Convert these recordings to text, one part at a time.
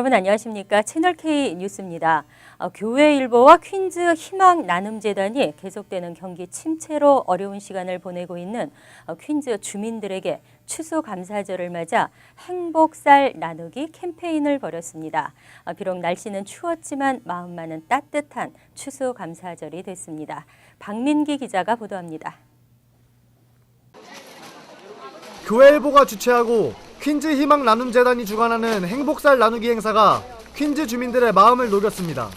여러분 안녕하십니까? 채널K 뉴스입니다. 교회일보와 퀸즈 희망나눔재단이 계속되는 경기 침체로 어려운 시간을 보내고 있는 퀸즈 주민들에게 추수감사절을 맞아 행복쌀 나누기 캠페인을 벌였습니다. 비록 날씨는 추웠지만 마음만은 따뜻한 추수감사절이 됐습니다. 박민기 기자가 보도합니다. 교회일보가 주최하고 퀸즈 희망나눔재단이 주관하는 행복쌀 나누기 행사가 퀸즈 주민들의 마음을 녹였습니다.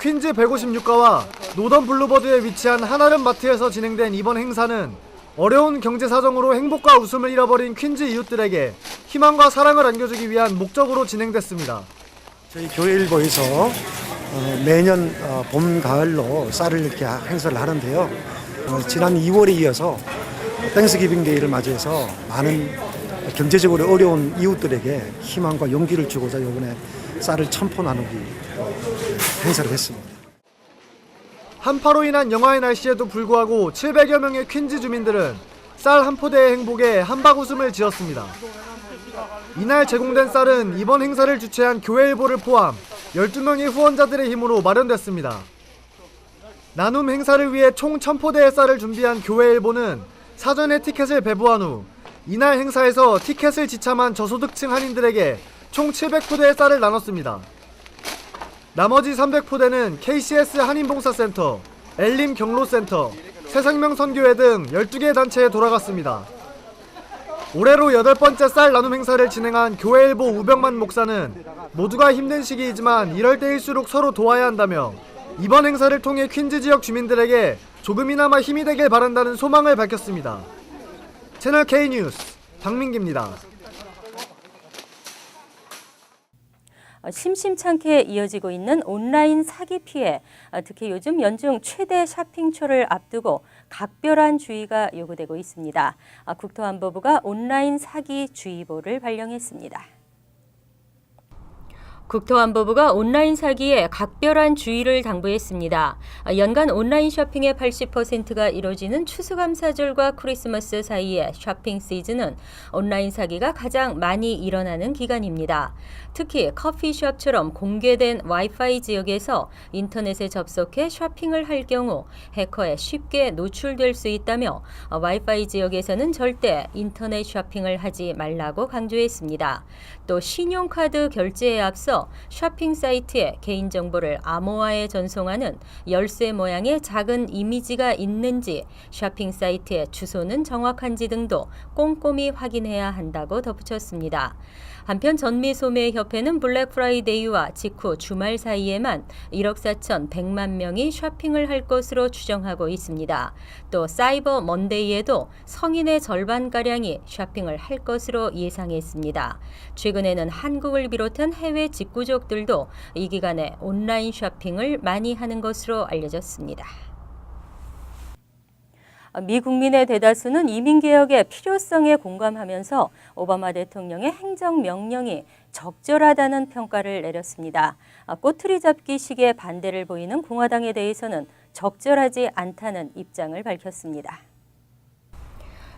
퀸즈 156가와 노던 블루버드에 위치한 한아름 마트에서 진행된 이번 행사는 어려운 경제 사정으로 행복과 웃음을 잃어버린 퀸즈 이웃들에게 희망과 사랑을 안겨주기 위한 목적으로 진행됐습니다. 저희 교회일보에서 매년 봄, 가을로 쌀을 이렇게 행사를 하는데요. 지난 2월에 이어서 땡스기빙 데이를 맞이해서 많은 경제적으로 어려운 이웃들에게 희망과 용기를 주고자 이번에 쌀을 1000포 나누기 행사를 했습니다. 한파로 인한 영하의 날씨에도 불구하고 700여 명의 퀸즈 주민들은 쌀 한 포대의 행복에 한박 웃음을 지었습니다. 이날 제공된 쌀은 이번 행사를 주최한 교회일보를 포함 12명의 후원자들의 힘으로 마련됐습니다. 나눔 행사를 위해 총 1000포대의 쌀을 준비한 교회일보는 사전에 티켓을 배부한 후 이날 행사에서 티켓을 지참한 저소득층 한인들에게 총 700포대의 쌀을 나눴습니다. 나머지 300포대는 KCS 한인봉사센터, 엘림 경로센터, 새생명 선교회 등 12개 단체에 돌아갔습니다. 올해로 8번째 쌀 나눔 행사를 진행한 교회일보 우병만 목사는 모두가 힘든 시기이지만 이럴 때일수록 서로 도와야 한다며 이번 행사를 통해 퀸즈 지역 주민들에게 조금이나마 힘이 되길 바란다는 소망을 밝혔습니다. 채널 K 뉴스 박민기입니다. 심심찮게 이어지고 있는 온라인 사기 피해, 특히 요즘 연중 최대 쇼핑철을 앞두고 각별한 주의가 요구되고 있습니다. 국토안보부가 온라인 사기 주의보를 발령했습니다. 국토안보부가 온라인 사기에 각별한 주의를 당부했습니다. 연간 온라인 쇼핑의 80%가 이뤄지는 추수감사절과 크리스마스 사이의 쇼핑 시즌은 온라인 사기가 가장 많이 일어나는 기간입니다. 특히 커피숍처럼 공개된 와이파이 지역에서 인터넷에 접속해 쇼핑을 할 경우 해커에 쉽게 노출될 수 있다며 와이파이 지역에서는 절대 인터넷 쇼핑을 하지 말라고 강조했습니다. 또 신용카드 결제에 앞서 쇼핑 사이트에 개인정보를 암호화해 전송하는 열쇠 모양의 작은 이미지가 있는지, 쇼핑 사이트의 주소는 정확한지 등도 꼼꼼히 확인해야 한다고 덧붙였습니다. 한편 전미소매협회는 블랙 프라이데이와 직후 주말 사이에만 1억 4,100만 명이 쇼핑을 할 것으로 추정하고 있습니다. 또 사이버 먼데이에도 성인의 절반가량이 쇼핑을 할 것으로 예상했습니다. 최근에는 한국을 비롯한 해외 직구족들도 이 기간에 온라인 쇼핑을 많이 하는 것으로 알려졌습니다. 미 국민의 대다수는 이민개혁의 필요성에 공감하면서 오바마 대통령의 행정명령이 적절하다는 평가를 내렸습니다. 꼬투리 잡기 식의 반대를 보이는 공화당에 대해서는 적절하지 않다는 입장을 밝혔습니다.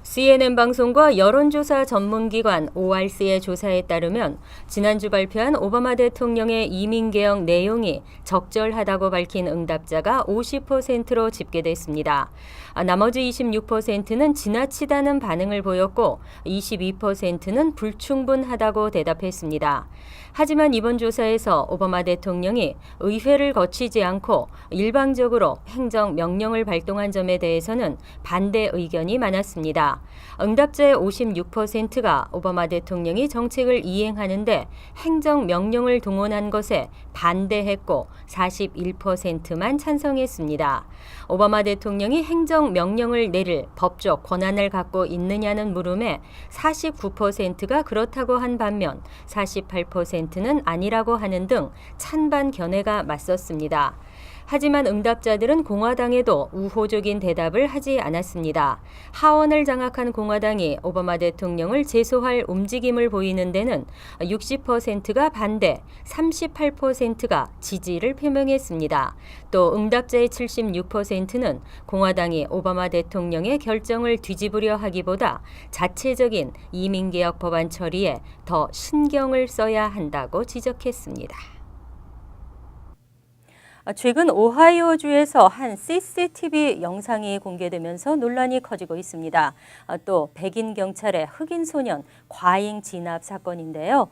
CNN 방송과 여론조사 전문기관 ORC의 조사에 따르면 지난주 발표한 오바마 대통령의 이민개혁 내용이 적절하다고 밝힌 응답자가 50%로 집계됐습니다. 나머지 26%는 지나치다는 반응을 보였고 22%는 불충분하다고 대답했습니다. 하지만 이번 조사에서 오바마 대통령이 의회를 거치지 않고 일방적으로 행정명령을 발동한 점에 대해서는 반대 의견이 많았습니다. 응답자의 56%가 오바마 대통령이 정책을 이행하는데 행정명령을 동원한 것에 반대했고 41%만 찬성했습니다. 오바마 대통령이 행정명령을 내릴 법적 권한을 갖고 있느냐는 물음에 49%가 그렇다고 한 반면 48%는 아니라고 하는 등 찬반 견해가 맞섰습니다. 하지만 응답자들은 공화당에도 우호적인 대답을 하지 않았습니다. 하원을 장악한 공화당이 오바마 대통령을 제소할 움직임을 보이는 데는 60%가 반대, 38%가 지지를 표명했습니다. 또 응답자의 76%는 공화당이 오바마 대통령의 결정을 뒤집으려 하기보다 자체적인 이민개혁 법안 처리에 더 신경을 써야 한다고 지적했습니다. 최근 오하이오주에서 한 CCTV 영상이 공개되면서 논란이 커지고 있습니다. 또 백인 경찰의 흑인 소년 과잉 진압 사건인데요.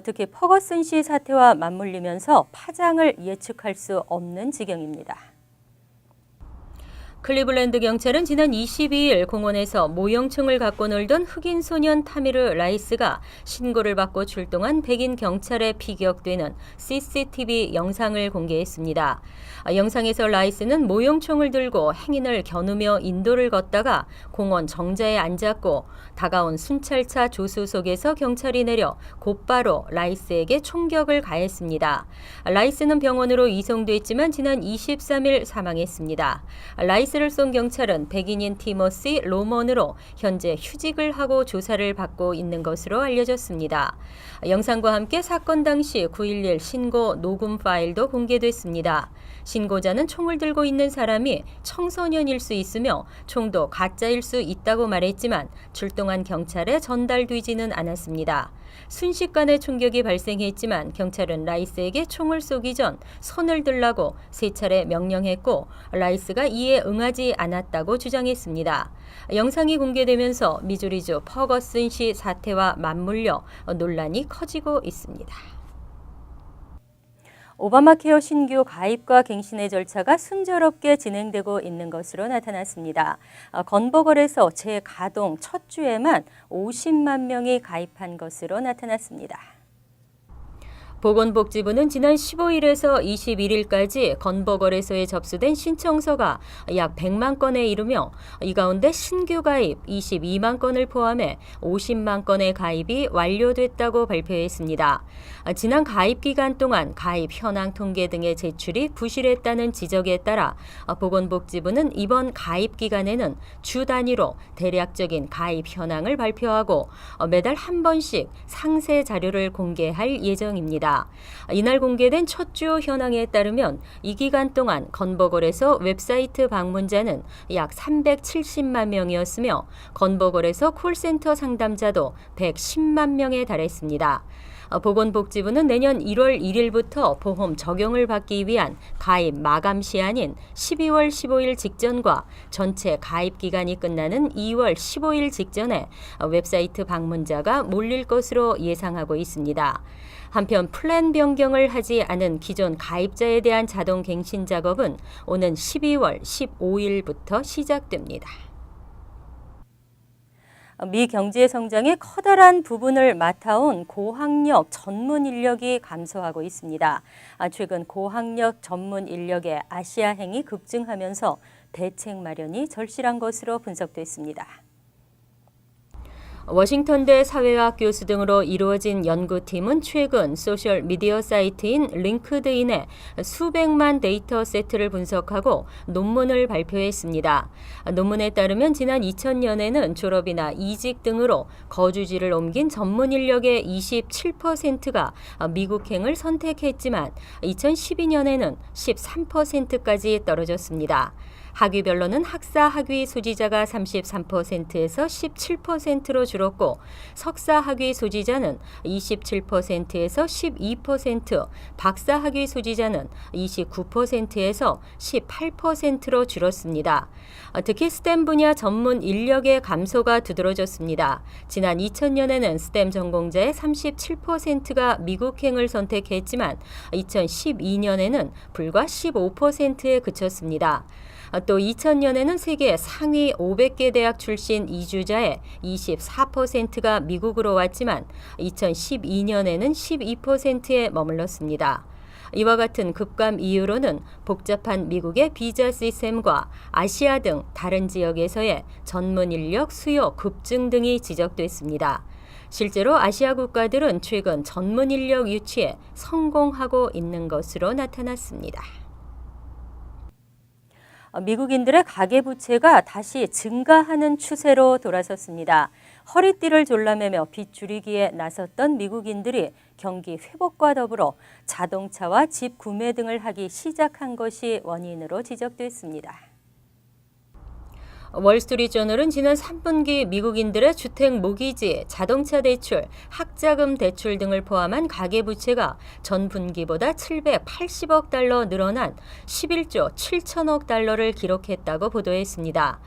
특히 퍼거슨시 사태와 맞물리면서 파장을 예측할 수 없는 지경입니다. 클리블랜드 경찰은 지난 22일 공원에서 모형총을 갖고 놀던 흑인 소년 타미르 라이스가 신고를 받고 출동한 백인 경찰에 피격되는 CCTV 영상을 공개했습니다. 영상에서 라이스는 모형총을 들고 행인을 겨누며 인도를 걷다가 공원 정자에 앉았고 다가온 순찰차 조수 속에서 경찰이 내려 곧바로 라이스에게 총격을 가했습니다. 라이스는 병원으로 이송됐지만 지난 23일 사망했습니다. 라이스를 쏜 경찰은 백인인 티머시 로먼으로 현재 휴직을 하고 조사를 받고 있는 것으로 알려졌습니다. 영상과 함께 사건 당시 911 신고 녹음 파일도 공개됐습니다. 신고자는 총을 들고 있는 사람이 청소년일 수 있으며 총도 가짜일 수 있다고 말했지만 출동한 경찰에 전달되지는 않았습니다. 순식간에 총격이 발생했지만 경찰은 라이스에게 총을 쏘기 전 손을 들라고 3차례 명령했고 라이스가 이에 응하지 않았다고 주장했습니다. 영상이 공개되면서 미주리주 퍼거슨시 사태와 맞물려 논란이 커지고 있습니다. 오바마 케어 신규 가입과 갱신의 절차가 순조롭게 진행되고 있는 것으로 나타났습니다. 건보걸에서 재가동 첫 주에만 50만 명이 가입한 것으로 나타났습니다. 보건복지부는 지난 15일에서 21일까지 건보거래소에 접수된 신청서가 약 100만 건에 이르며 이 가운데 신규 가입 22만 건을 포함해 50만 건의 가입이 완료됐다고 발표했습니다. 지난 가입 기간 동안 가입 현황 통계 등의 제출이 부실했다는 지적에 따라 보건복지부는 이번 가입 기간에는 주 단위로 대략적인 가입 현황을 발표하고 매달 한 번씩 상세 자료를 공개할 예정입니다. 이날 공개된 첫 주 현황에 따르면 이 기간 동안 건보걸에서 웹사이트 방문자는 약 370만 명이었으며 건보걸에서 콜센터 상담자도 110만 명에 달했습니다. 보건복지부는 내년 1월 1일부터 보험 적용을 받기 위한 가입 마감 시한인 12월 15일 직전과 전체 가입 기간이 끝나는 2월 15일 직전에 웹사이트 방문자가 몰릴 것으로 예상하고 있습니다. 한편 플랜 변경을 하지 않은 기존 가입자에 대한 자동 갱신 작업은 오는 12월 15일부터 시작됩니다. 미 경제 성장의 커다란 부분을 맡아온 고학력 전문 인력이 감소하고 있습니다. 최근 고학력 전문 인력의 아시아행이 급증하면서 대책 마련이 절실한 것으로 분석됐습니다. 워싱턴대 사회학 교수 등으로 이루어진 연구팀은 최근 소셜미디어 사이트인 링크드인의 수백만 데이터 세트를 분석하고 논문을 발표했습니다. 논문에 따르면 지난 2000년에는 졸업이나 이직 등으로 거주지를 옮긴 전문 인력의 27%가 미국행을 선택했지만 2012년에는 13%까지 떨어졌습니다. 학위별로는 학사 학위 소지자가 33%에서 17%로 줄었고 석사 학위 소지자는 27%에서 12%, 박사 학위 소지자는 29%에서 18%로 줄었습니다. 특히 스템 분야 전문 인력의 감소가 두드러졌습니다. 지난 2000년에는 스템 전공자의 37%가 미국행을 선택했지만 2012년에는 불과 15%에 그쳤습니다. 또 2000년에는 세계 상위 500개 대학 출신 이주자의 24%가 미국으로 왔지만 2012년에는 12%에 머물렀습니다. 이와 같은 급감 이유로는 복잡한 미국의 비자 시스템과 아시아 등 다른 지역에서의 전문 인력 수요 급증 등이 지적됐습니다. 실제로 아시아 국가들은 최근 전문 인력 유치에 성공하고 있는 것으로 나타났습니다. 미국인들의 가계부채가 다시 증가하는 추세로 돌아섰습니다. 허리띠를 졸라매며 빚 줄이기에 나섰던 미국인들이 경기 회복과 더불어 자동차와 집 구매 등을 하기 시작한 것이 원인으로 지적됐습니다. 월스트리트저널은 지난 3분기 미국인들의 주택 모기지, 자동차 대출, 학자금 대출 등을 포함한 가계부채가 전 분기보다 780억 달러 늘어난 11조 7천억 달러를 기록했다고 보도했습니다.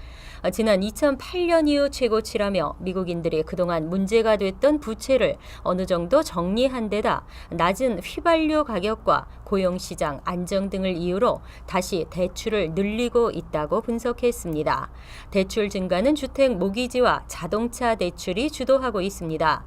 지난 2008년 이후 최고치라며 미국인들이 그동안 문제가 됐던 부채를 어느 정도 정리한 데다 낮은 휘발유 가격과 고용시장 안정 등을 이유로 다시 대출을 늘리고 있다고 분석했습니다. 대출 증가는 주택 모기지와 자동차 대출이 주도하고 있습니다.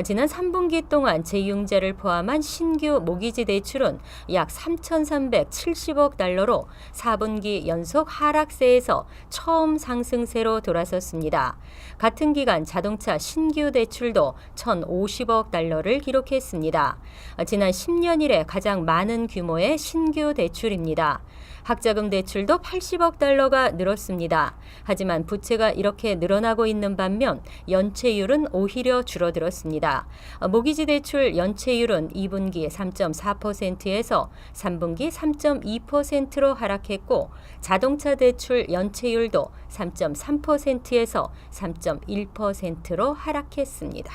지난 3분기 동안 재융자를 포함한 신규 모기지 대출은 약 3,370억 달러로 4분기 연속 하락세에서 처음 상승세로 돌아섰습니다. 같은 기간 자동차 신규 대출도 1,050억 달러를 기록했습니다. 지난 10년 이래 가장 많은 규모의 신규 대출입니다. 학자금 대출도 80억 달러가 늘었습니다. 하지만 부채가 이렇게 늘어나고 있는 반면 연체율은 오히려 줄어들었습니다. 모기지 대출 연체율은 2분기 3.4%에서 3분기 3.2%로 하락했고 자동차 대출 연체율도 3.3%에서 3.1%로 하락했습니다.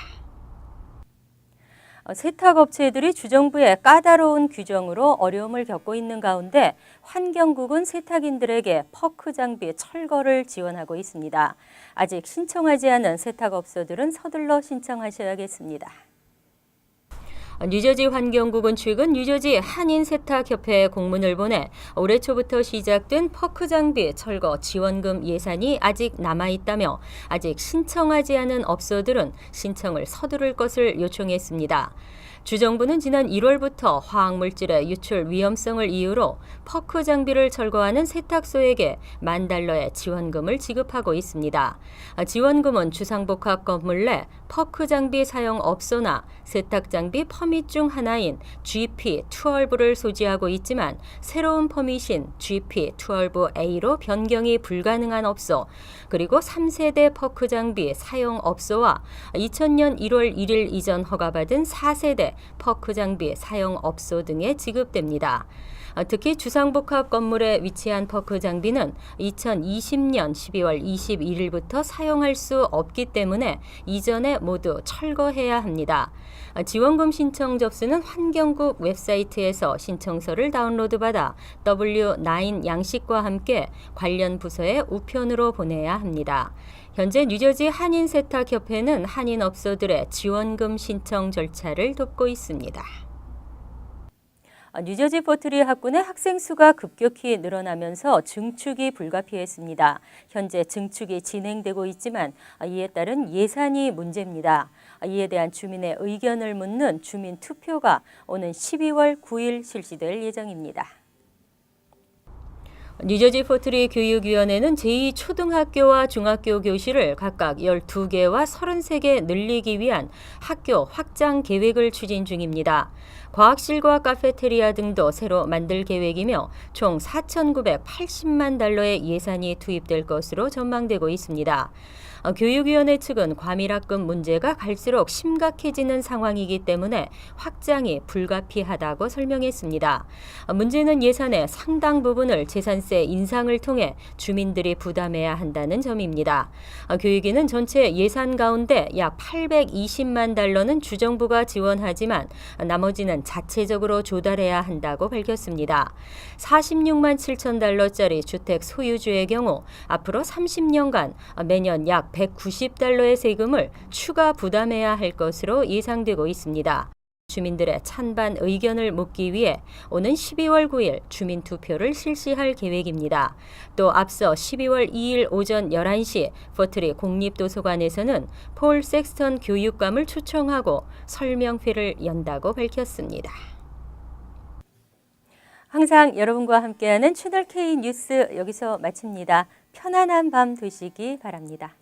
세탁업체들이 주정부의 까다로운 규정으로 어려움을 겪고 있는 가운데 환경국은 세탁인들에게 퍼크 장비 철거를 지원하고 있습니다. 아직 신청하지 않은 세탁업소들은 서둘러 신청하셔야겠습니다. 뉴저지 환경국은 최근 뉴저지 한인세탁협회에 공문을 보내 올해 초부터 시작된 퍼크 장비 철거 지원금 예산이 아직 남아있다며 아직 신청하지 않은 업소들은 신청을 서두를 것을 요청했습니다. 주정부는 지난 1월부터 화학물질의 유출 위험성을 이유로 퍼크 장비를 철거하는 세탁소에게 $10,000의 지원금을 지급하고 있습니다. 지원금은 주상복합 건물 내 퍼크 장비 사용 업소나 세탁 장비 퍼밋 중 하나인 GP12를 소지하고 있지만 새로운 퍼밋인 GP12A로 변경이 불가능한 업소, 그리고 3세대 퍼크 장비 사용 업소와 2000년 1월 1일 이전 허가받은 4세대 퍼크 장비 사용 업소 등에 지급됩니다. 특히 주상복합 건물에 위치한 퍼크 장비는 2020년 12월 21일부터 사용할 수 없기 때문에 이전에 모두 철거해야 합니다. 지원금 신청 접수는 환경국 웹사이트에서 신청서를 다운로드받아 W9 양식과 함께 관련 부서에 우편으로 보내야 합니다. 현재 뉴저지 한인세탁협회는 한인업소들의 지원금 신청 절차를 돕고 있습니다. 뉴저지 포트리 학군의 학생 수가 급격히 늘어나면서 증축이 불가피했습니다. 현재 증축이 진행되고 있지만 이에 따른 예산이 문제입니다. 이에 대한 주민의 의견을 묻는 주민 투표가 오는 12월 9일 실시될 예정입니다. 뉴저지 포트리 교육위원회는 제2초등학교와 중학교 교실을 각각 12개와 33개 늘리기 위한 학교 확장 계획을 추진 중입니다. 과학실과 카페테리아 등도 새로 만들 계획이며 총 4,980만 달러의 예산이 투입될 것으로 전망되고 있습니다. 교육위원회 측은 과밀학급 문제가 갈수록 심각해지는 상황이기 때문에 확장이 불가피하다고 설명했습니다. 문제는 예산의 상당 부분을 재산세 인상을 통해 주민들이 부담해야 한다는 점입니다. 교육위는 전체 예산 가운데 약 820만 달러는 주정부가 지원하지만 나머지는 자체적으로 조달해야 한다고 밝혔습니다. 46만 7천 달러짜리 주택 소유주의 경우 앞으로 30년간 매년 약 190달러의 세금을 추가 부담해야 할 것으로 예상되고 있습니다. 주민들의 찬반 의견을 묻기 위해 오는 12월 9일 주민투표를 실시할 계획입니다. 또 앞서 12월 2일 오전 11시 포트리 공립도서관에서는 폴 섹스턴 교육감을 초청하고 설명회를 연다고 밝혔습니다. 항상 여러분과 함께하는 채널K 뉴스 여기서 마칩니다. 편안한 밤 되시기 바랍니다.